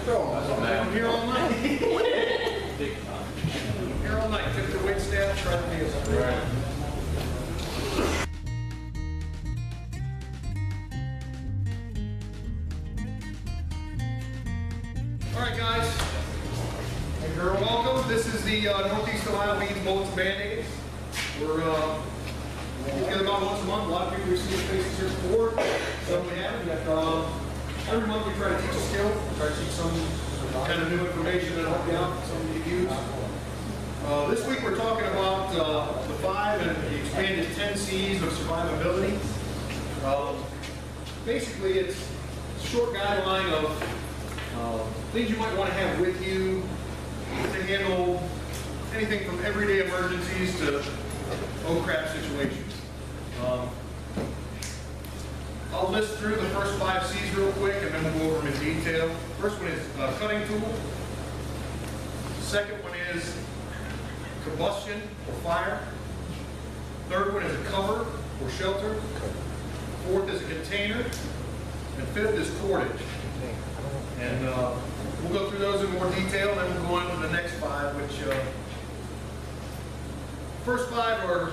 I'm here all night. Here all night. Took the weight staff, tried to be as Alright guys, and girl, welcome. This is the Northeast Ohio Beans Bullets Band-Aids. We're together about once a month. A lot of people we've seen faces here before, some we haven't. Every month we try to teach a skill, try to teach some kind of new information that'll help you out, something you can use. This week we're talking about the 5 and the expanded 10 C's of survivability. Basically it's a short guideline of things you might want to have with you to handle anything from everyday emergencies to oh crap situations. I'll list through the first 5 C's real quick and then we'll go over them in detail. First one is cutting tool. Second one is combustion or fire. Third one is a cover or shelter. Fourth is a container. And fifth is cordage. And we'll go through those in more detail, and then we'll go on to the next 5, which first 5 are,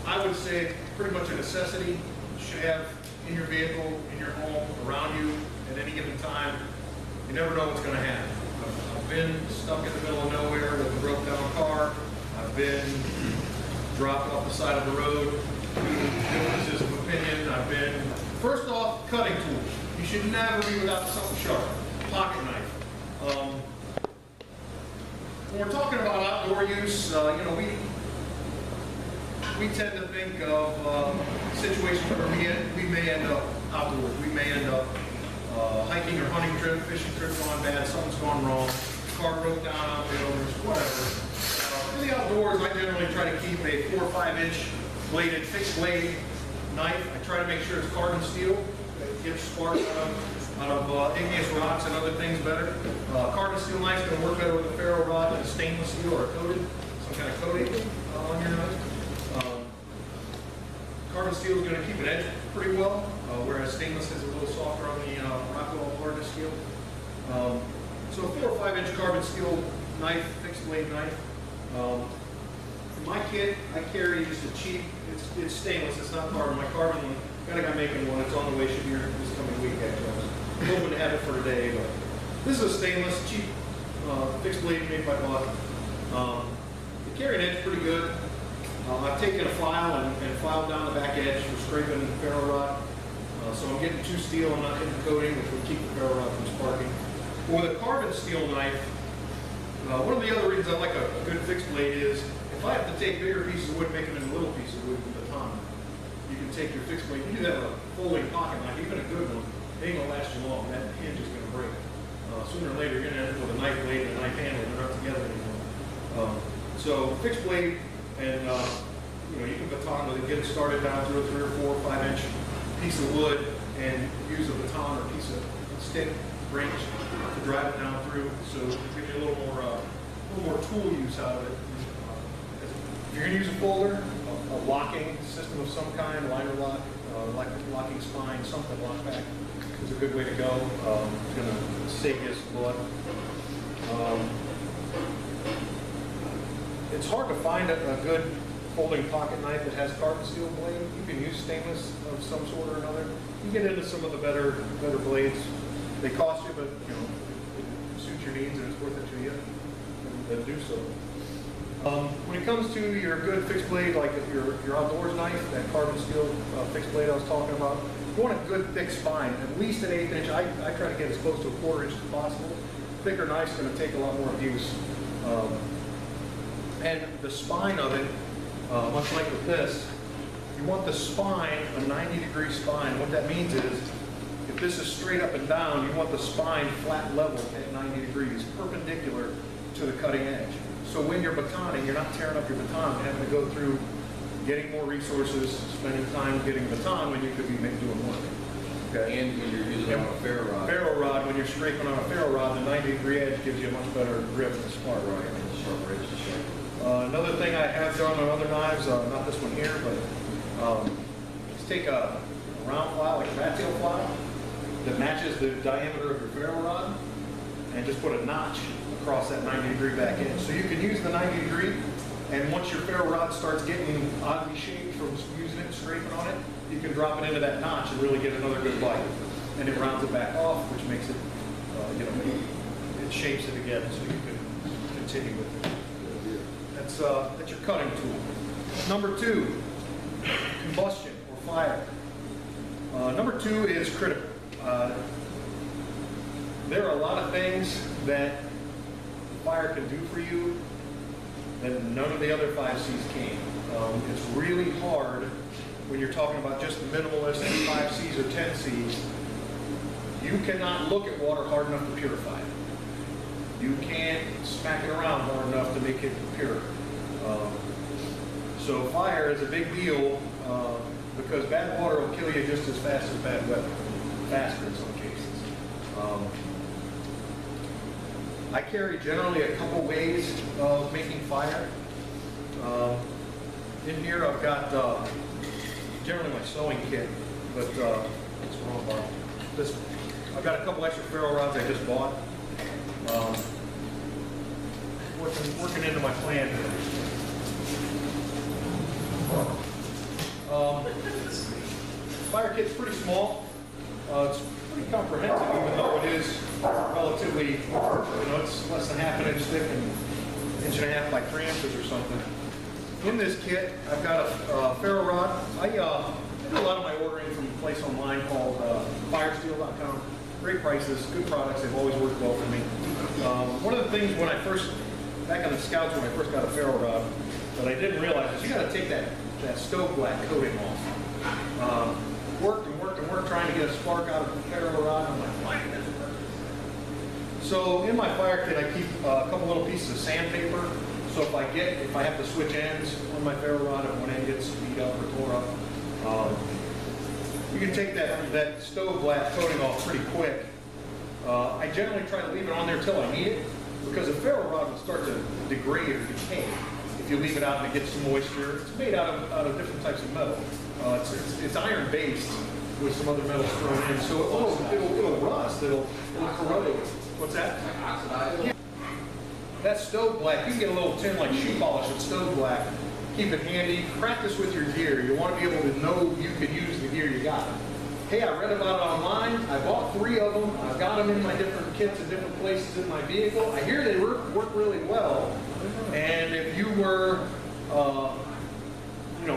I would say, pretty much a necessity. You should have in your vehicle, in your home, around you at any given time. You never know what's going to happen. I've been stuck in the middle of nowhere with a broke down car. I've been dropped off the side of the road. Differences of opinion. I've been, first off, cutting tools. You should never be without something sharp. Pocket knife. When we're talking about outdoor use, you know, we tend to think of situations where we may end up outdoors. We may end up hiking or hunting trip, fishing trip gone bad, something's gone wrong, car broke down out there, whatever. For the outdoors, I generally try to keep a 4 or 5 inch bladed, fixed blade knife. I try to make sure it's carbon steel. It gives sparks out of igneous rocks and other things better. Carbon steel knife is going to work better with a ferro rod than a stainless steel or a coated, some kind of coating on your knife. Carbon steel is going to keep an edge pretty well, whereas stainless is a little softer on the Rockwell hardness scale. So a 4 or 5 inch carbon steel knife, fixed blade knife. For my kit, I carry just a cheap, it's stainless, it's not carbon. My carbon one, got a guy making one, it's on the way, should be here this coming week actually. I'm hoping to have it for today, but this is a stainless, cheap, fixed blade made by Buck. The carrying edge is pretty good. I've taken a file and filed down the back edge for scraping the ferro rod. So I'm getting too steel, I'm not hitting the coating, which will keep the ferro rod from sparking. With a carbon steel knife, one of the other reasons I like a good fixed blade is, if I have to take bigger pieces of wood, make them into little pieces of wood with baton, you can take your fixed blade, you do that with a folding pocket knife, even a good one, it ain't gonna last you long, that hinge is gonna break. Sooner or later, you're gonna end up with a knife blade and a knife handle, they're not together anymore. So fixed blade, and you know, you can baton with it, get it started down through a 3 or 4 or 5 inch piece of wood, and use a baton or a piece of stick branch to drive it down through. So it gives you a little more tool use out of it. If you're going to use a folder, a locking system of some kind, liner lock, locking spine, something lock back is a good way to go. It's going to save you some blood. It's hard to find a good folding pocket knife that has carbon steel blade. You can use stainless of some sort or another. You get into some of the better blades. They cost you, but you know, it suits your needs and it's worth it to you. Then do so. When it comes to your good fixed blade, like if your outdoors knife, that carbon steel fixed blade I was talking about, you want a good thick spine, at least an 1/8 inch. I try to get as close to a 1/4 inch as possible. Thicker knife's going to take a lot more abuse. And the spine of it, much like with this, you want the spine a 90-degree spine. What that means is, if this is straight up and down, you want the spine flat level at 90 degrees, perpendicular to the cutting edge. So when you're batoning, you're not tearing up your baton, having to go through getting more resources, spending time getting a baton when you could be doing work. Okay. And when you're using on a ferro rod. Ferro rod, when you're scraping on a ferro rod, the 90-degree edge gives you a much better grip and spark. Right, and the sharp edge to sharp. Another thing I have done on other knives, not this one here, but just take a round file, like a rat tail file, that matches the diameter of your ferro rod, and just put a notch across that 90-degree back edge. So you can use the 90-degree, and once your ferro rod starts getting oddly shaped from using it and scraping on it, you can drop it into that notch and really get another good bite. And it rounds it back off, which makes it, it shapes it again so you can continue with it. That's your cutting tool. Number 2, combustion or fire. Number 2 is critical. There are a lot of things that fire can do for you that none of the other 5 C's can. It's really hard when you're talking about just minimalist 5 C's or 10 C's. You cannot look at water hard enough to purify it. You can't smack it around hard enough to make it pure. So fire is a big deal because bad water will kill you just as fast as bad weather, faster in some cases. I carry generally a couple ways of making fire. In here I've got generally my sewing kit, but it's wrong bar. I've got a couple extra ferro rods I just bought. Working into my plan here. Fire kit's pretty small. It's pretty comprehensive, even though it is relatively, it's less than half an inch thick and an inch and a half by 3 inches or something. In this kit, I've got a ferro rod. I do a lot of my ordering from a place online called firesteel.com. Great prices, good products. They've always worked well for me. One of the things back in the Scouts when I first got a ferro rod, that I didn't realize is you got to take that stove black coating off. Worked trying to get a spark out of the ferro rod. I'm like, why did this work? So in my fire kit, I keep a couple little pieces of sandpaper. So if I have to switch ends on my ferro rod, if one end gets beat up or tore up, you can take that stove black coating off pretty quick. I generally try to leave it on there till I need it, because a ferro rod will start to degrade or decay if you leave it out and it gets some moisture. It's made out of different types of metal. It's iron based with some other metals thrown in, so it'll rust. It'll corrode. What's that? Yeah. That stove black, you can get a little tin like shoe polish with stove black. Keep it handy. Practice with your gear. You want to be able to know you can use the gear you got. Hey, I read about it online. I bought 3 of them. I've got them in my different kits in different places in my vehicle. I hear they work really well. And if you were,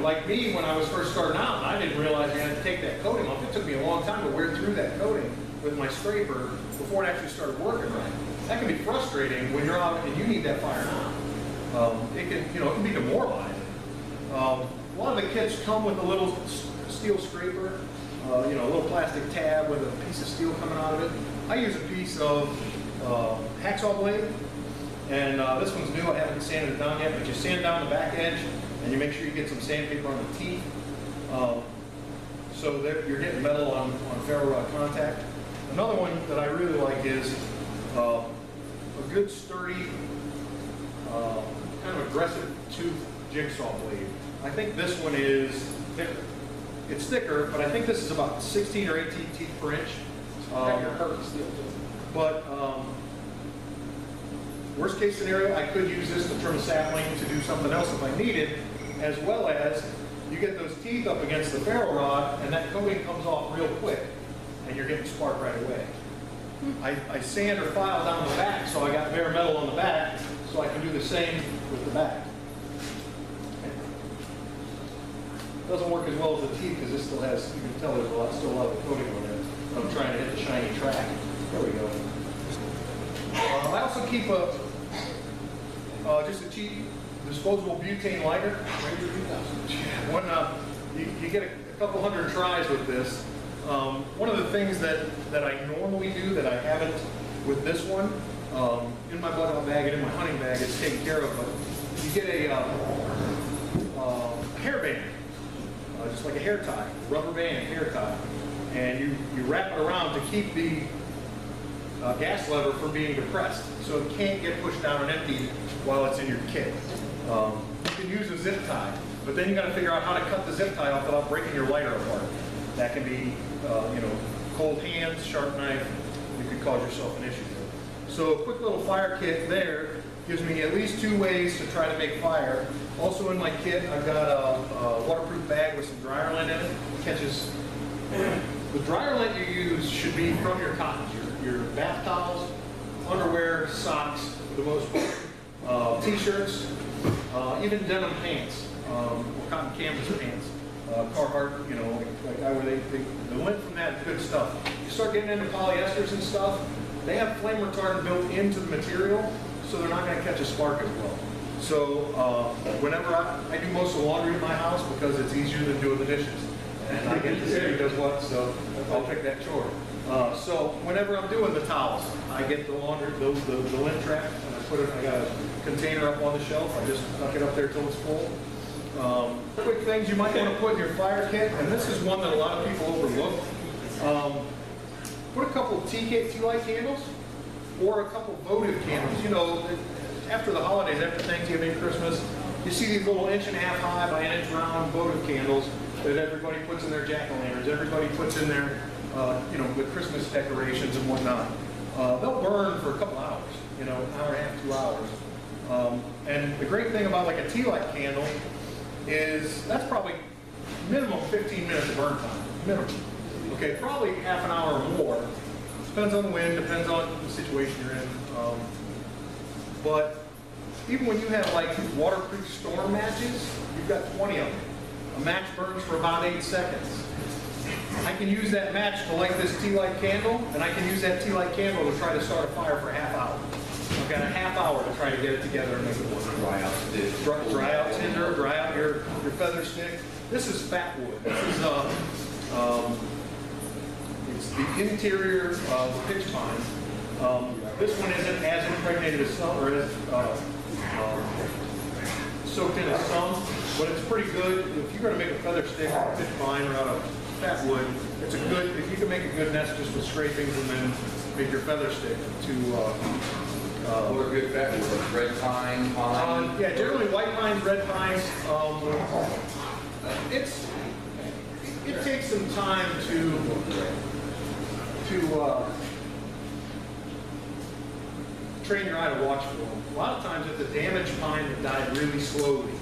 like me when I was first starting out, I didn't realize you had to take that coating off. It took me a long time to wear through that coating with my scraper before it actually started working right. That can be frustrating when you're out and you need that fire now. It can be demoralizing. A lot of the kits come with a little steel scraper, a little plastic tab with a piece of steel coming out of it. I use a piece of hacksaw blade, and this one's new. I haven't sanded it down yet, but you sand down the back edge, and you make sure you get some sandpaper on the teeth, so that you're getting metal on ferro rod contact. Another one that I really like is a good sturdy, kind of aggressive tooth jigsaw blade. I think this one is thicker. It's thicker, but I think this is about 16 or 18 teeth per inch. But worst case scenario, I could use this to trim a sapling to do something else if I needed, as well as you get those teeth up against the ferro rod and that coating comes off real quick and you're getting spark right away. I sand or file down the back, so I got bare metal on the back, so I can do the same with the back. Doesn't work as well as the teeth because this still has, you can tell there's still a lot of coating on there. I'm trying to hit the shiny track. There we go. I also keep just a cheap disposable butane lighter. When you get a couple hundred tries with this, one of the things that I normally do that I haven't with this one, in my button bag and in my hunting bag, it's taken care of, but you get a hairband. Just like a hair tie, rubber band hair tie, and you wrap it around to keep the gas lever from being depressed, so it can't get pushed down and emptied while it's in your kit. You can use a zip tie, but then you got to figure out how to cut the zip tie off without breaking your lighter apart. That can be, cold hands, sharp knife. You could cause yourself an issue there. So a quick little fire kit there gives me at least 2 ways to try to make fire. Also in my kit, I've got a waterproof bag with some dryer lint in it. Catches. The dryer lint you use should be from your cottons, your bath towels, underwear, socks, for the most part, t-shirts, even denim pants, or cotton canvas pants, Carhartt, you know, like I would, the lint from that is good stuff. You start getting into polyesters and stuff, they have flame retardant built into the material, so they're not going to catch a spark as well. So whenever I do most of the laundry in my house because it's easier than doing the dishes. And I get to see who does what, so I'll pick that chore. So whenever I'm doing the towels, I get the laundry, the lint trap, and I got a container up on the shelf. I just tuck it up there till it's full. Quick things you might want to put in your fire kit, and this is one that a lot of people overlook. Put a couple of tea light candles, or a couple of votive candles. You know, after the holidays, after Thanksgiving, Christmas, you see these little 1.5 inch high by 1 inch round votive candles that everybody puts in their jack-o'-lanterns, everybody puts in their, you know, with Christmas decorations and whatnot. They'll burn for a couple hours, you know, an hour and a half, 2 hours. And the great thing about like a tea light candle is that's probably minimum 15 minutes of burn time, minimum. Okay, probably half an hour or more. Depends on the wind, depends on the situation you're in. But even when you have like waterproof storm matches, you've got 20 of them. A match burns for about 8 seconds. I can use that match to light this tea light candle, and I can use that tea light candle to try to start a fire for a half hour. I've got a half hour to try to get it together and make it work. Dry out stick. Dry out tinder, dry out your feather stick. This is fat wood. This is it's the interior of the pitch pine. This one isn't as impregnated as some, or as soaked in as some, but it's pretty good. If you're going to make a feather stick out of pitch pine or out of fat wood, it's a good, if you can make a good nest just with scrapings and then make your feather stick to What are good fat wood? Red pine, pine? yeah, generally white pines, red pines. It takes some time to train your eye to watch for them. A lot of times it's a damaged pine that died really slowly.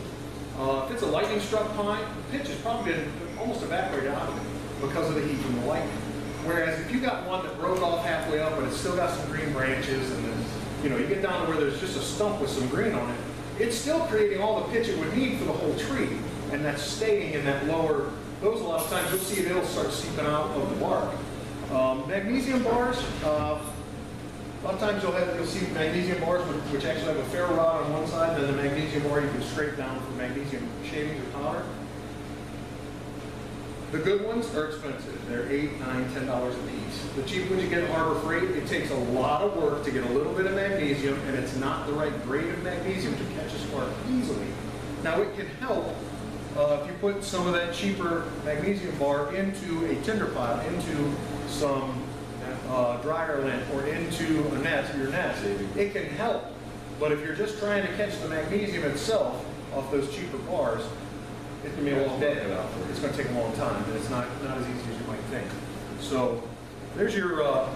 If it's a lightning struck pine, the pitch has probably been almost evaporated out of it because of the heat from the lightning. Whereas if you got one that broke off halfway up but it's still got some green branches, and then you get down to where there's just a stump with some green on it, it's still creating all the pitch it would need for the whole tree, and that's staying in that lower. Those a lot of times you'll see it'll start seeping out of the bark. Magnesium bars. A lot of times you'll see magnesium bars which actually have a ferro rod on one side, and then the magnesium bar you can scrape down for magnesium shavings or powder. The good ones are expensive. They're $8, $9, $10 a piece. The cheap ones you get at Harbor Freight, it takes a lot of work to get a little bit of magnesium, and it's not the right grade of magnesium to catch a spark easily. Now it can help if you put some of that cheaper magnesium bar into a tinder pile, into some dryer lint, or into your nest. It can help. But if you're just trying to catch the magnesium itself off those cheaper bars, it can be a long day. It's going to take a long time, and it's not as easy as you might think. So there's your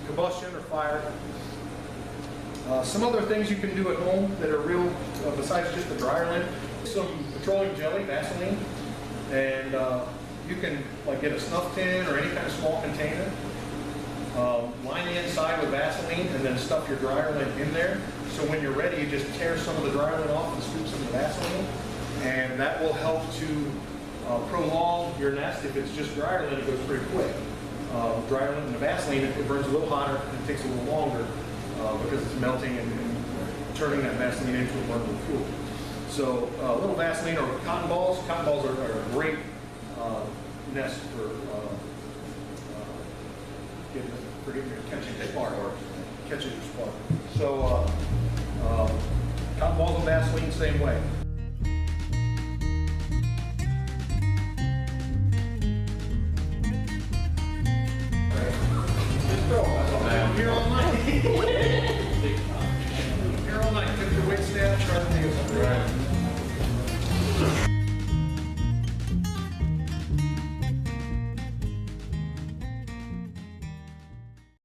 combustion or fire. Some other things you can do at home that are real, besides just the dryer lint, some petroleum jelly, Vaseline, and you can like get a snuff tin or any kind of small container. Line the inside with Vaseline and then stuff your dryer lint in there. So when you're ready, you just tear some of the dryer lint off and scoop some of the Vaseline. And that will help to prolong your nest. If it's just dryer lint, it goes pretty quick. Dryer lint and the Vaseline, it burns a little hotter and it takes a little longer because it's melting and turning that Vaseline into a burnable fuel. So a little Vaseline or cotton balls. Cotton balls are a great nest for catching a spark. Catching a spark. So cotton balls and Vaseline, same way.